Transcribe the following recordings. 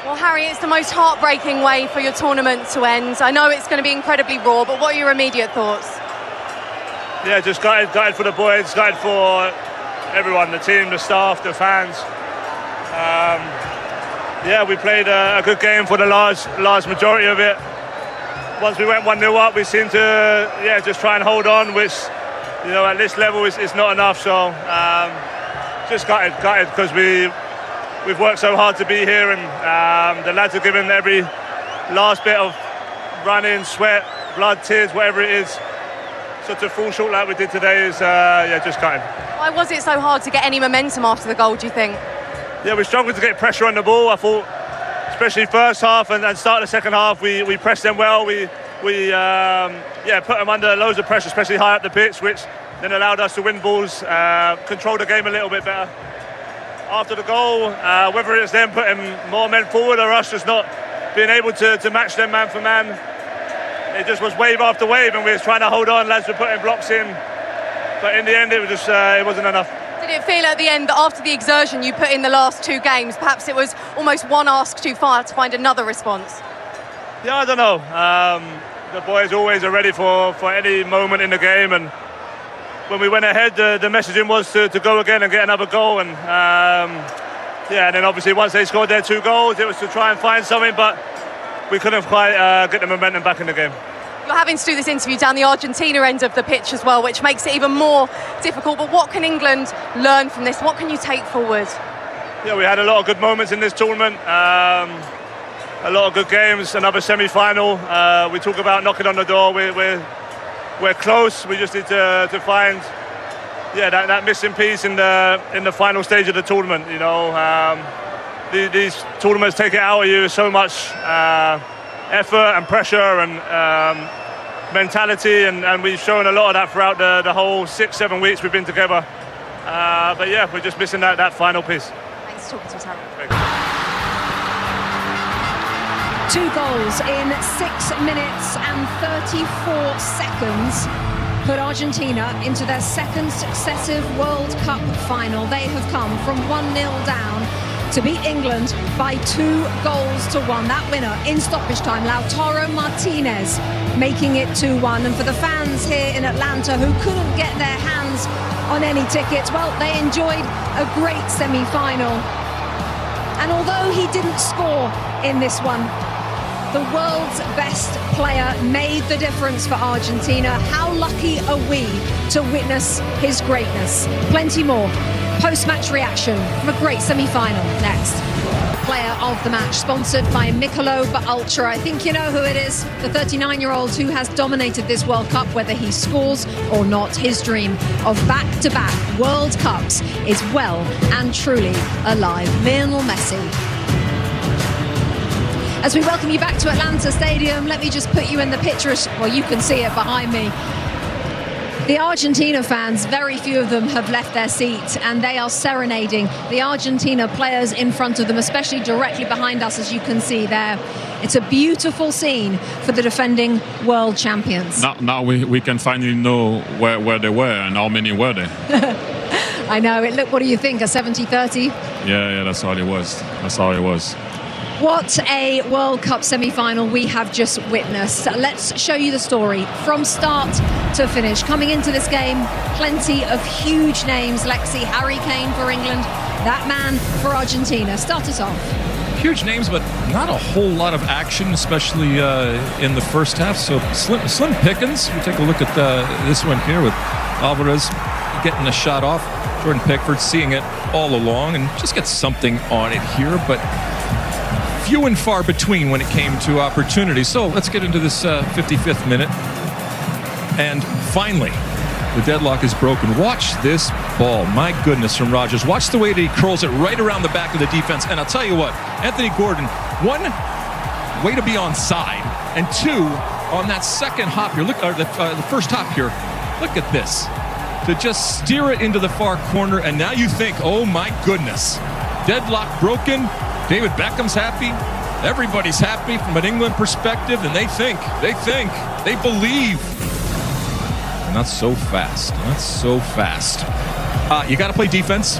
Well, Harry, it's the most heartbreaking way for your tournament to end. I know it's going to be incredibly raw, but what are your immediate thoughts? Yeah, just gutted for the boys, gutted for everyone, the team, the staff, the fans. Yeah, we played a good game for the large majority of it. Once we went 1-0 up, we seemed to just try and hold on, which, you know, at this level is not enough. So just gutted because we've worked so hard to be here, and the lads have given every last bit of running, sweat, blood, tears, whatever it is. So to fall short like we did today is just gutted. Why was it so hard to get any momentum after the goal, do you think? Yeah, we struggled to get pressure on the ball. I thought, especially first half and start of the second half, we pressed them well. We put them under loads of pressure, especially high up the pitch, which then allowed us to win balls, control the game a little bit better. After the goal, whether it's them putting more men forward or us just not being able to match them man for man, it just was wave after wave, and we were trying to hold on. Lads were putting blocks in, but in the end, it was just it wasn't enough. Did it feel at the end that after the exertion you put in the last two games, perhaps it was almost one ask too far to find another response? Yeah, I don't know. The boys always are ready for any moment in the game, and when we went ahead, the messaging was to go again and get another goal, and and then obviously once they scored their two goals, it was to try and find something, but we couldn't quite get the momentum back in the game. You're having to do this interview down the Argentina end of the pitch as well, which makes it even more difficult. But what can England learn from this? What can you take forward? Yeah, we had a lot of good moments in this tournament. A lot of good games. Another semi-final. We talk about knocking on the door. We're close. We just need to find that missing piece in the final stage of the tournament. You know, these tournaments take it out of you. So much effort and pressure and mentality, and we've shown a lot of that throughout the whole 6-7 weeks we've been together. But yeah, we're just missing that final piece. Thanks for talking to us, Harry. 2 goals in 6 minutes and 34 seconds put Argentina into their second successive World Cup final. They have come from 1-0 down to beat England by 2-1. That winner in stoppage time, Lautaro Martinez, making it 2-1. And for the fans here in Atlanta who couldn't get their hands on any tickets, well, they enjoyed a great semi-final. And although he didn't score in this one, the world's best player made the difference for Argentina. How lucky are we to witness his greatness? Plenty more post-match reaction from a great semi-final next. Player of the match, sponsored by Michelob Ultra. I think you know who it is. The 39-year-old who has dominated this World Cup, whether he scores or not. His dream of back-to-back World Cups is well and truly alive. Lionel Messi. As we welcome you back to Atlanta Stadium, let me just put you in the picture. Well, you can see it behind me. The Argentina fans, very few of them have left their seats, and they are serenading the Argentina players in front of them, especially directly behind us, as you can see there. It's a beautiful scene for the defending world champions. Now we can finally know where they were and how many were there. I know. Look, what do you think? A 70-30? Yeah, that's all it was. That's all it was. What a World Cup semi-final we have just witnessed. Let's show you the story from start to finish. Coming into this game, plenty of huge names. Lexi, Harry Kane for England, that man for Argentina. Start us off. Huge names, but not a whole lot of action, especially in the first half. So slim pickings. We take a look at this one here with Alvarez getting a shot off. Jordan Pickford seeing it all along and just gets something on it here, but few and far between when it came to opportunities. So let's get into this 55th minute. And finally, the deadlock is broken. Watch this ball. My goodness, from Rodgers. Watch the way that he curls it right around the back of the defense. And I'll tell you what, Anthony Gordon, one, way to be onside, and two, on that second hop here, look, or the first hop here, look at this. To just steer it into the far corner, and now you think, oh my goodness, deadlock broken. David Beckham's happy. Everybody's happy from an England perspective, and they think, they believe. And not so fast. You got to play defense.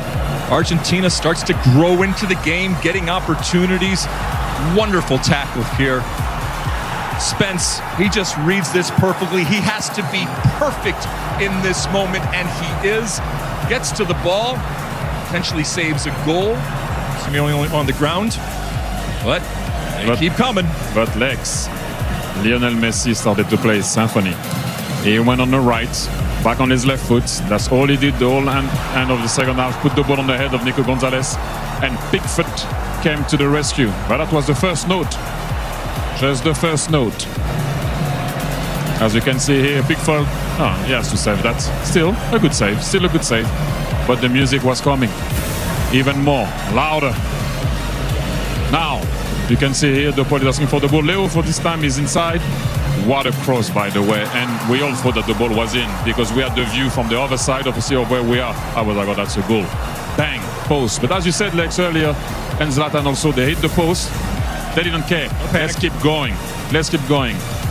Argentina starts to grow into the game, getting opportunities. Wonderful tackle here. Spence, he just reads this perfectly. He has to be perfect in this moment, and he is. Gets to the ball, potentially saves a goal. Simeone on the ground, but they keep coming. But Lex, Lionel Messi started to play his symphony. He went on the right, back on his left foot. That's all he did the whole end of the second half. Put the ball on the head of Nico Gonzalez, and Pickford came to the rescue. But that was the first note. Just the first note. As you can see here, Pickford, he has to save that. Still a good save, But the music was coming. Even more, louder. Now, you can see here, the ball is asking for the ball. Leo, for this time, is inside. What a cross, by the way. And we all thought that the ball was in because we had the view from the other side of where we are. I was like, oh, that's a goal. Bang, post. But as you said, Lex, earlier, and Zlatan also, they hit the post. They didn't care. Okay. Let's keep going.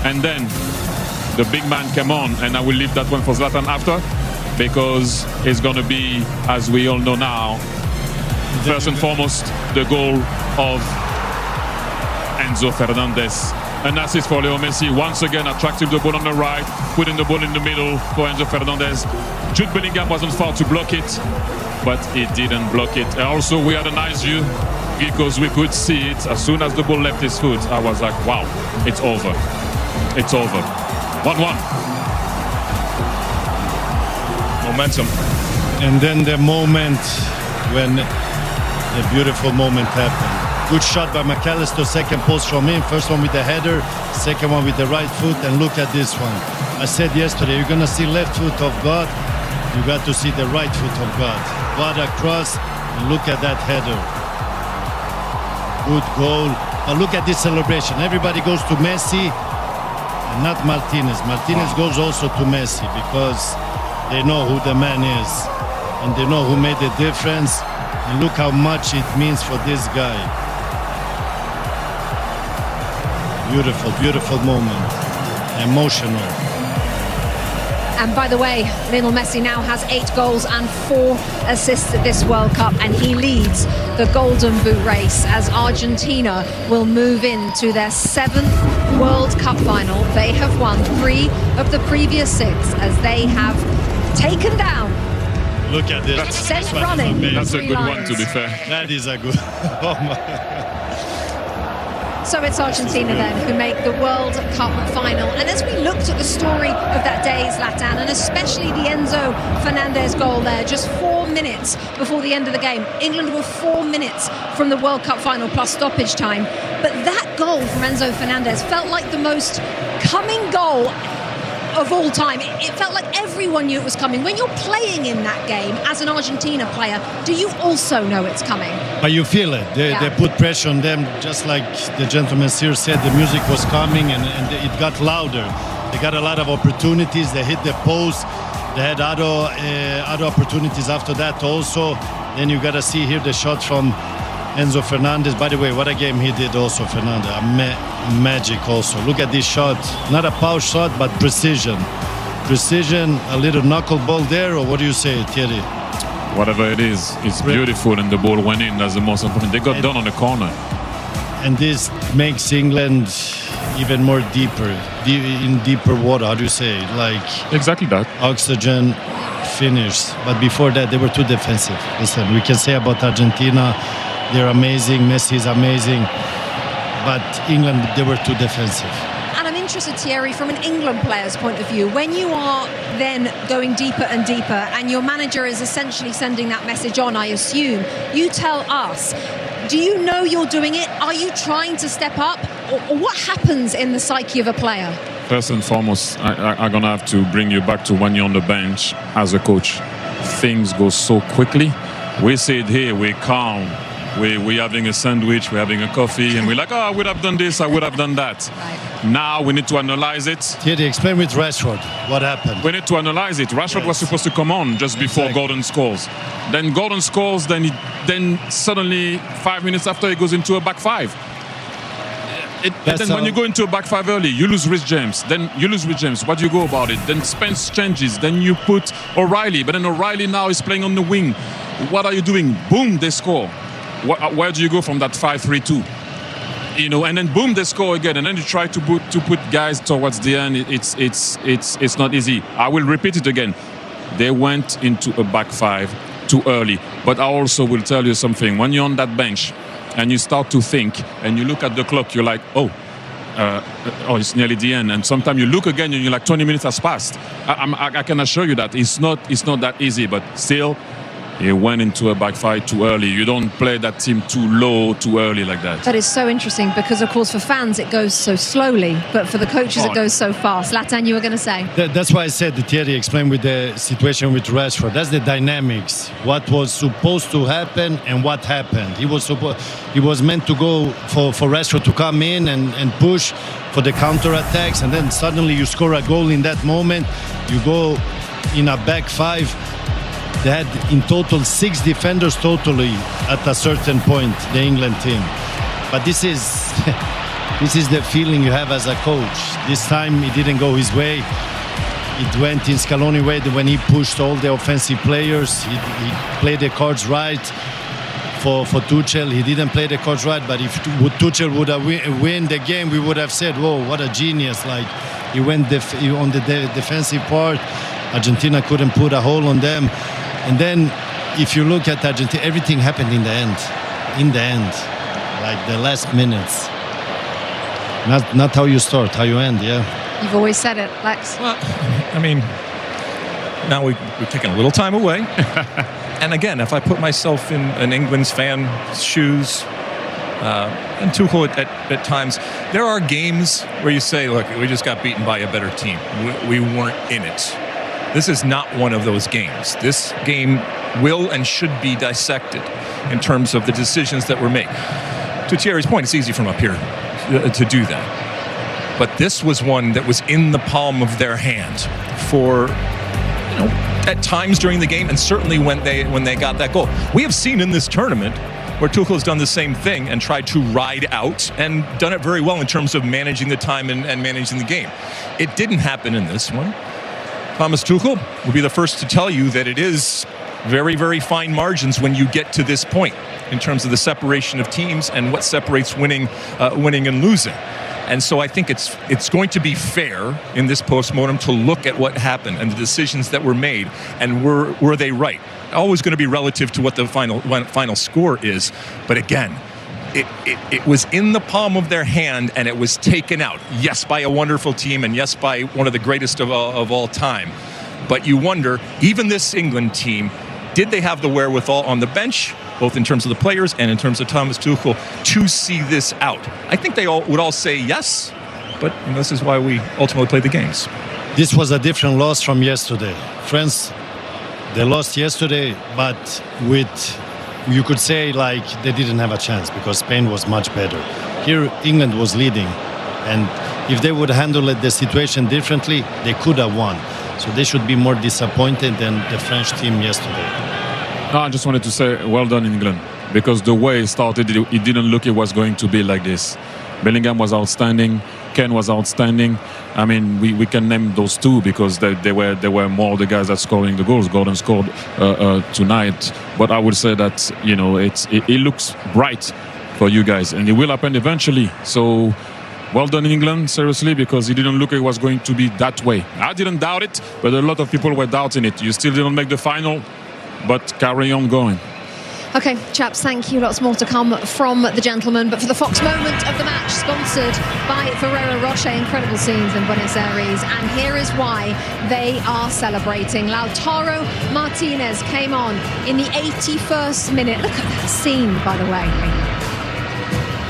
And then the big man came on, and I will leave that one for Zlatan after, because it's going to be, as we all know now, first and foremost, the goal of Enzo Fernandez. An assist for Leo Messi. Once again, attracting the ball on the right, putting the ball in the middle for Enzo Fernandez. Jude Bellingham wasn't far to block it, but he didn't block it. And also, we had a nice view, because we could see it as soon as the ball left his foot. I was like, wow, it's over. 1-1. Momentum. And then the moment when the beautiful moment happened. Good shot by McAllister, second post from him. First one with the header, second one with the right foot, and look at this one. I said yesterday, you're going to see left foot of God, you got to see the right foot of God. What a cross, and look at that header. Good goal. But look at this celebration. Everybody goes to Messi and not Martinez. Martinez goes also to Messi because they know who the man is and they know who made the difference. And look how much it means for this guy. Beautiful, beautiful moment. Emotional. And by the way, Lionel Messi now has 8 goals and 4 assists at this World Cup, and he leads the Golden Boot race as Argentina will move into their 7th World Cup final. They have won 3 of the previous 6 as they have taken down. Look at this. Sent running. That's a good one, to be fair. That is a good. Oh my. So it's Argentina then who make the World Cup final. And as we looked at the story of that day, Zlatan, and especially the Enzo Fernandez goal there, just 4 minutes before the end of the game, England were 4 minutes from the World Cup final plus stoppage time. But that goal from Enzo Fernandez felt like the most coming goal of all time. It felt like everyone knew it was coming. When you're playing in that game as an Argentina player, do you also know it's coming? But you feel it. They put pressure on them, just like the gentleman here said. The music was coming and it got louder. They got a lot of opportunities. They hit the post. They had other opportunities after that also. Then you got to see here the shot from Enzo Fernandez. By the way, what a game he did also, Fernandez. Magic also. Look at this shot. Not a power shot, but precision. Precision, a little knuckleball there, or what do you say, Thierry? Whatever it is, it's beautiful, and the ball went in. That's the most important. They got done on the corner. And this makes England even more in deeper water. How do you say? Like exactly that. Oxygen finish. But before that, they were too defensive. Listen, we can say about Argentina, they're amazing. Messi is amazing. But England, they were too defensive. And I'm interested, Thierry, from an England player's point of view, when you are then going deeper and deeper and your manager is essentially sending that message on, I assume, you tell us, do you know you're doing it? Are you trying to step up? Or what happens in the psyche of a player? First and foremost, I'm going to have to bring you back to when you're on the bench as a coach. Things go so quickly. We sit here, we're calm. We're having a sandwich, we're having a coffee, and we're like, oh, I would have done this, I would have done that. Right. Now we need to analyze it. Thierry, explain with Rashford what happened. We need to analyze it. Rashford was supposed to come on just before Gordon scores. Then Gordon scores, then suddenly 5 minutes after he goes into a back 5. And then when you go into a back 5 early, you lose Rhys James. Then you lose Rhys James. What do you go about it? Then Spence changes. Then you put O'Reilly. But then O'Reilly now is playing on the wing. What are you doing? Boom, they score. Where do you go from that 5-3-2? you know, and then boom, they score again, and then you try to put guys towards the end. It's not easy. I will repeat it again. They went into a back five too early. But I also will tell you something. When you're on that bench and you start to think and you look at the clock, you're like, oh, it's nearly the end. And sometimes you look again and you're like, 20 minutes has passed. I can assure you that it's not that easy, but still, he went into a backfire too early. You don't play that team too low, too early like that. That is so interesting because, of course, for fans it goes so slowly, but for the coaches it goes so fast. Zlatan, you were going to say? That's why I said Thierry explained with the situation with Rashford. That's the dynamics. What was supposed to happen and what happened. He was meant to go for Rashford to come in and push for the counter-attacks, and then suddenly you score a goal in that moment. You go in a back five. They had in total 6 defenders totally at a certain point, the England team. But this is the feeling you have as a coach. This time it didn't go his way. It went in Scaloni's way when he pushed all the offensive players. He played the cards right for Tuchel. He didn't play the cards right, but if Tuchel would have win the game, we would have said, whoa, what a genius. Like, he went on the defensive part. Argentina couldn't put a hole on them. And then, if you look at Argentina, everything happened in the end. In the end, like the last minutes. Not how you start, how you end, yeah. You've always said it, Lex. Well, I mean, now we've taken a little time away. And again, if I put myself in an England's fan's shoes, and Tuchel at times, there are games where you say, look, we just got beaten by a better team. We weren't in it. This is not one of those games. This game will and should be dissected in terms of the decisions that were made. To Thierry's point, it's easy from up here to do that. But this was one that was in the palm of their hand for, at times during the game, and certainly when they got that goal. We have seen in this tournament where Tuchel has done the same thing and tried to ride out and done it very well in terms of managing the time and managing the game. It didn't happen in this one. Thomas Tuchel will be the first to tell you that it is very, very fine margins when you get to this point in terms of the separation of teams and what separates winning and losing. And so I think it's going to be fair in this postmortem to look at what happened and the decisions that were made, and were they right? Always going to be relative to what the final score is, but again, it was in the palm of their hand, and it was taken out. Yes, by a wonderful team, and yes, by one of the greatest of all time. But you wonder, even this England team, did they have the wherewithal on the bench, both in terms of the players and in terms of Thomas Tuchel, to see this out? I think they would all say yes, but this is why we ultimately play the games. This was a different loss from yesterday. France, they lost yesterday, but you could say like they didn't have a chance because Spain was much better. Here, England was leading, and if they would handle the situation differently, they could have won. So they should be more disappointed than the French team yesterday. No, I just wanted to say well done, England, because the way it started, it didn't look it was going to be like this. Bellingham was outstanding. Ken was outstanding. I mean, we can name those two because they were more the guys that scoring the goals. Gordon scored tonight, but I would say that it looks bright for you guys, and it will happen eventually. So, well done, England, seriously, because it didn't look like it was going to be that way. I didn't doubt it, but a lot of people were doubting it. You still didn't make the final, but carry on going. Okay, chaps, thank you. Lots more to come from the gentlemen. But for the Fox moment of the match, sponsored by Ferrero Rocher, incredible scenes in Buenos Aires. And here is why they are celebrating. Lautaro Martinez came on in the 81st minute. Look at that scene, by the way.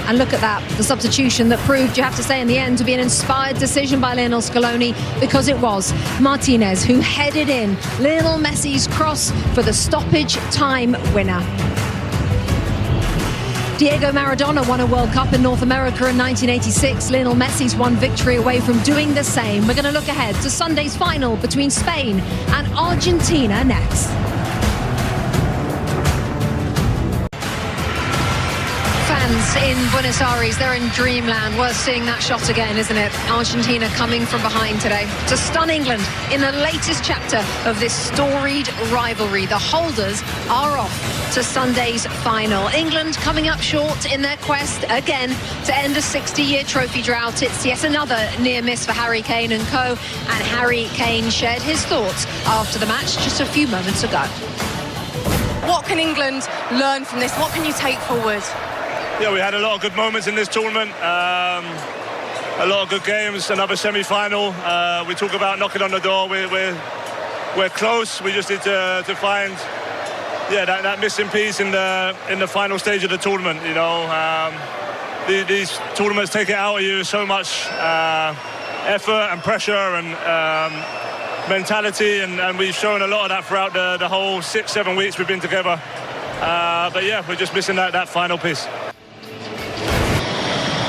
And look at that, the substitution that proved, you have to say, in the end, to be an inspired decision by Lionel Scaloni, because it was Martinez who headed in Lionel Messi's cross for the stoppage time winner. Diego Maradona won a World Cup in North America in 1986. Lionel Messi's one victory away from doing the same. We're going to look ahead to Sunday's final between Spain and Argentina next. fans in Buenos Aires, they're in dreamland. Worth seeing that shot again, isn't it? Argentina coming from behind today to stun England in the latest chapter of this storied rivalry. The holders are off to Sunday's final. England coming up short in their quest again to end a 60-year trophy drought. It's yet another near miss for Harry Kane and co. And Harry Kane shared his thoughts after the match just a few moments ago. What can England learn from this? What can you take forward? Yeah, we had a lot of good moments in this tournament. A lot of good games. Another semi-final. We talk about knocking on the door. We're close. We just need to find, that missing piece in the final stage of the tournament. You know, these tournaments take it out of you so much effort and pressure and mentality, and we've shown a lot of that throughout the whole 6-7 weeks we've been together. But yeah, we're just missing that final piece.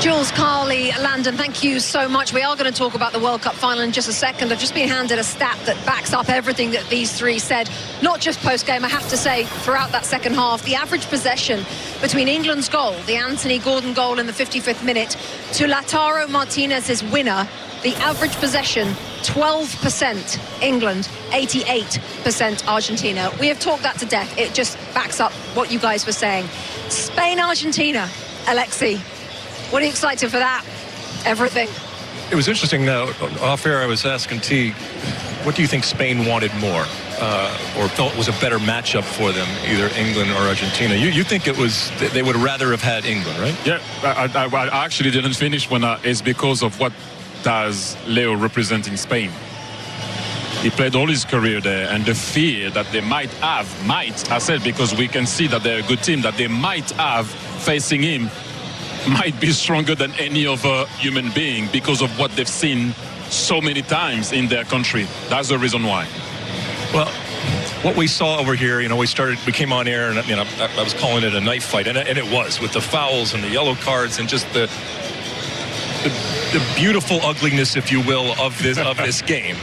Jules, Carly, Landon, thank you so much. We are going to talk about the World Cup final in just a second. I've just been handed a stat that backs up everything that these three said, not just post-game. I have to say, throughout that second half, the average possession between England's goal, the Anthony Gordon goal in the 55th minute, to Lautaro Martinez's winner, the average possession, 12% England, 88% Argentina. We have talked that to death. It just backs up what you guys were saying. Spain-Argentina, Alexi. What are you excited for that? Everything. It was interesting, off air I was asking T, what do you think Spain wanted more or felt was a better matchup for them, either England or Argentina? You think it was, they would rather have had England, right? Yeah, I actually didn't finish when it's because of what does Leo represent in Spain. He played all his career there, and the fear that they I said, because we can see that they're a good team, that they might have facing him might be stronger than any other human being because of what they've seen so many times in their country. That's the reason why. Well, what we saw over here, we came on air, and I was calling it a knife fight, and it was, with the fouls and the yellow cards and just the beautiful ugliness, if you will, of this game.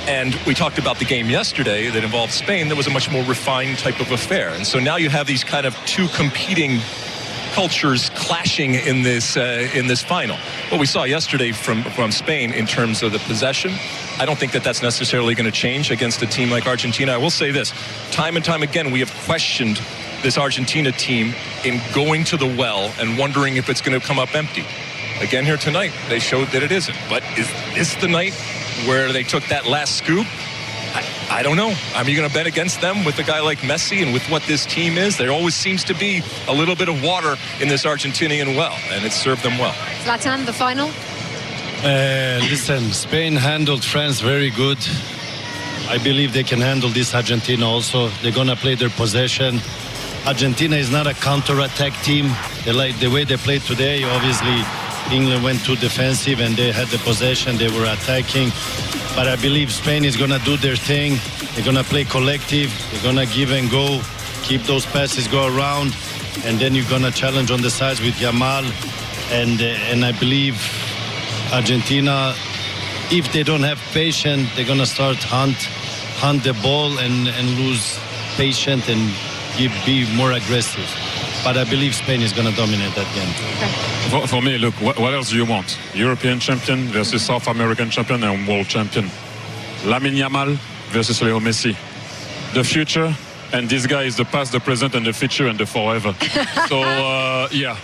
And we talked about the game yesterday that involved Spain. That was a much more refined type of affair, and so now you have these kind of two competing cultures clashing in this final. What we saw yesterday from Spain in terms of the possession, I don't think that that's necessarily going to change against a team like Argentina. I will say this, time and time again, we have questioned this Argentina team in going to the well and wondering if it's going to come up empty. Again here tonight, they showed that it isn't. But is this the night where they took that last scoop? I don't know. Are you going to bet against them with a guy like Messi and with what this team is? There always seems to be a little bit of water in this Argentinian well, and it's served them well. Zlatan, the final? Listen, Spain handled France very good. I believe they can handle this Argentina also. They're going to play their possession. Argentina is not a counter-attack team. They like the way they played today. Obviously, England went too defensive and they had the possession. They were attacking. But I believe Spain is going to do their thing. They're going to play collective. They're going to give and go, keep those passes go around. And then you're going to challenge on the sides with Yamal. And I believe Argentina, if they don't have patience, they're going to start hunt the ball and lose patience and be more aggressive. But I believe Spain is going to dominate that game. For me, look, what else do you want? European champion versus South American champion and world champion. Lamine Yamal versus Leo Messi. The future, and this guy is the past, the present, and the future, and the forever. So, yeah.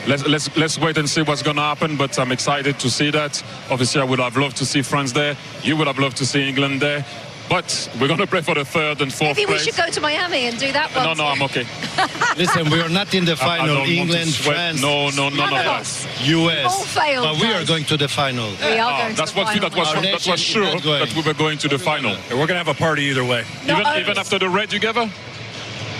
Let's wait and see what's going to happen, but I'm excited to see that. Obviously, I would have loved to see France there. You would have loved to see England there. But we're going to play for the third and fourth place. Maybe we should go to Miami and do that one. No, I'm okay. Listen, we are not in the final. England, France, none of us. US. All failed. But we are going to the final. We are going to the final. That was sure that we were going to the final. We're going to have a party either way. Even after the red together?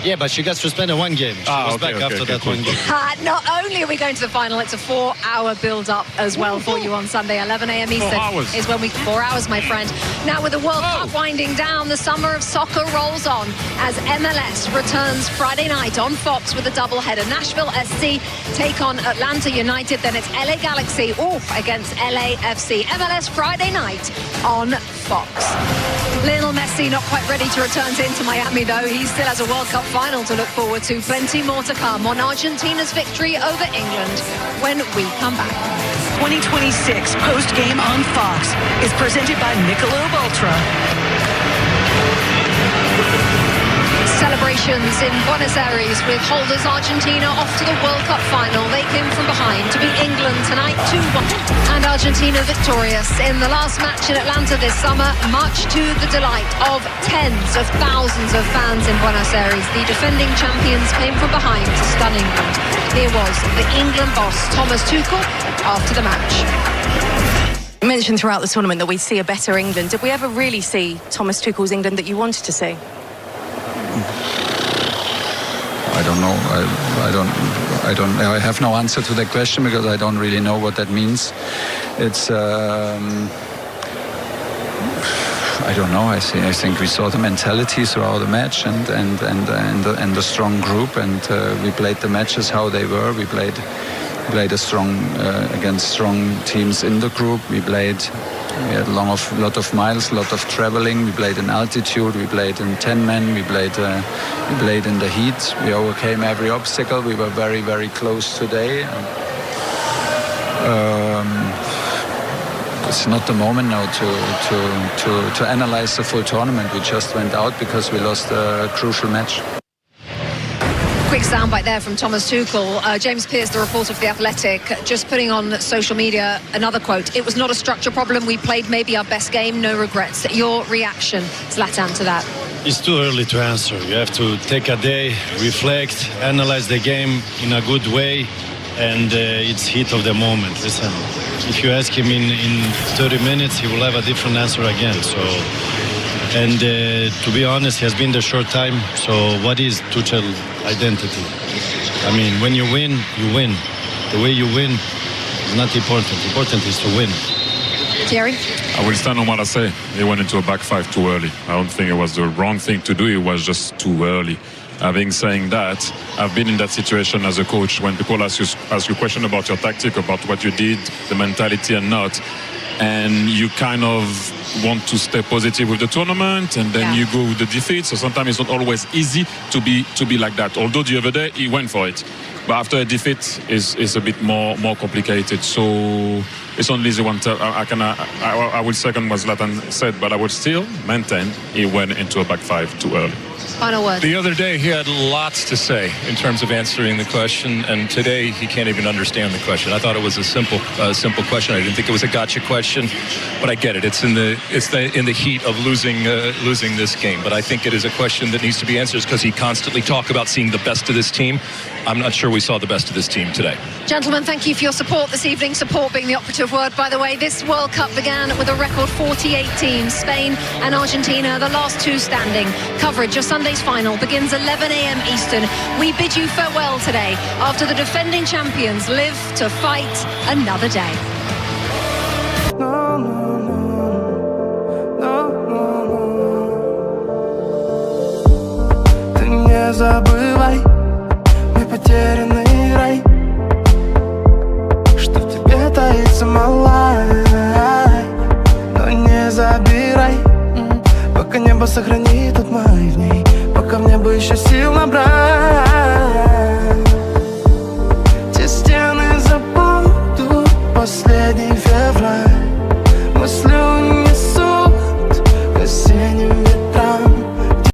Yeah, but she got suspended one game. She was back after that one game. Not only are we going to the final, it's a 4-hour build-up as well for you on Sunday. 11 a.m. Eastern is when 4 hours, my friend. Now with the World Cup winding down, the summer of soccer rolls on as MLS returns Friday night on Fox with a doubleheader. Nashville SC take on Atlanta United, then it's LA Galaxy against LAFC. MLS Friday night on Fox. Lionel Messi not quite ready to return to Inter Miami, though. He still has a World Cup final to look forward to. Plenty more to come on Argentina's victory over England when we come back. 2026 post-game on Fox is presented by Michelob Ultra. Celebrations in Buenos Aires with holders Argentina off to the World Cup final. They came from behind to beat England tonight 2-1. And Argentina victorious in the last match in Atlanta this summer, much to the delight of tens of thousands of fans in Buenos Aires. The defending champions came from behind to stun England. Here was the England boss, Thomas Tuchel, after the match. You mentioned throughout the tournament that we see a better England. Did we ever really see Thomas Tuchel's England that you wanted to see? I don't know. I have no answer to that question because I don't really know what that means. It's. I don't know. I think we saw the mentality throughout the match and the strong group, and we played the matches how they were. We played a strong against strong teams in the group. We had a lot of miles, a lot of traveling. We played in altitude. We played in 10-man. We played in the heat. We overcame every obstacle. We were very, very close today. It's not the moment now to analyze the full tournament. We just went out because we lost a crucial match. Quick soundbite there from Thomas Tuchel. James Pearce, the reporter for The Athletic, just putting on social media another quote. It was not a structure problem. We played maybe our best game. No regrets. Your reaction, Zlatan, to that? It's too early to answer. You have to take a day, reflect, analyze the game in a good way, and it's heat of the moment. Listen, if you ask him in 30 minutes, he will have a different answer again. And to be honest, he has been there short time. So what is Tuchel's identity? I mean, when you win, you win. The way you win is not important. Important is to win. Thierry? I will stand on what I say. He went into a back five too early. I don't think it was the wrong thing to do. It was just too early. Having saying that, I've been in that situation as a coach when people ask you question about your tactic, about what you did, the mentality and not. And you kind of want to stay positive with the tournament, and then you go with the defeat. So sometimes it's not always easy to be like that. Although the other day he went for it, but after a defeat is a bit more complicated. So it's only the one. I will second what Zlatan said, but I would still maintain he went into a back five too early. Final word. The other day he had lots to say in terms of answering the question, and today he can't even understand the question. I thought it was a simple question. I didn't think it was a gotcha question, but I get it. It's in the heat of losing this game. But I think it is a question that needs to be answered because he constantly talked about seeing the best of this team. I'm not sure we saw the best of this team today. Gentlemen, thank you for your support this evening. Support being the operative word, by the way. This World Cup began with a record 48 teams. Spain and Argentina, the last two standing. Coverage of Sunday's final begins 11 a.m. Eastern. We bid you farewell today after the defending champions live to fight another day. Ты не забывай, мой потерянный рай, что в тебе таится малая, но не забирай, пока небо сохранит тот май в ней, пока в небо еще сил набрать.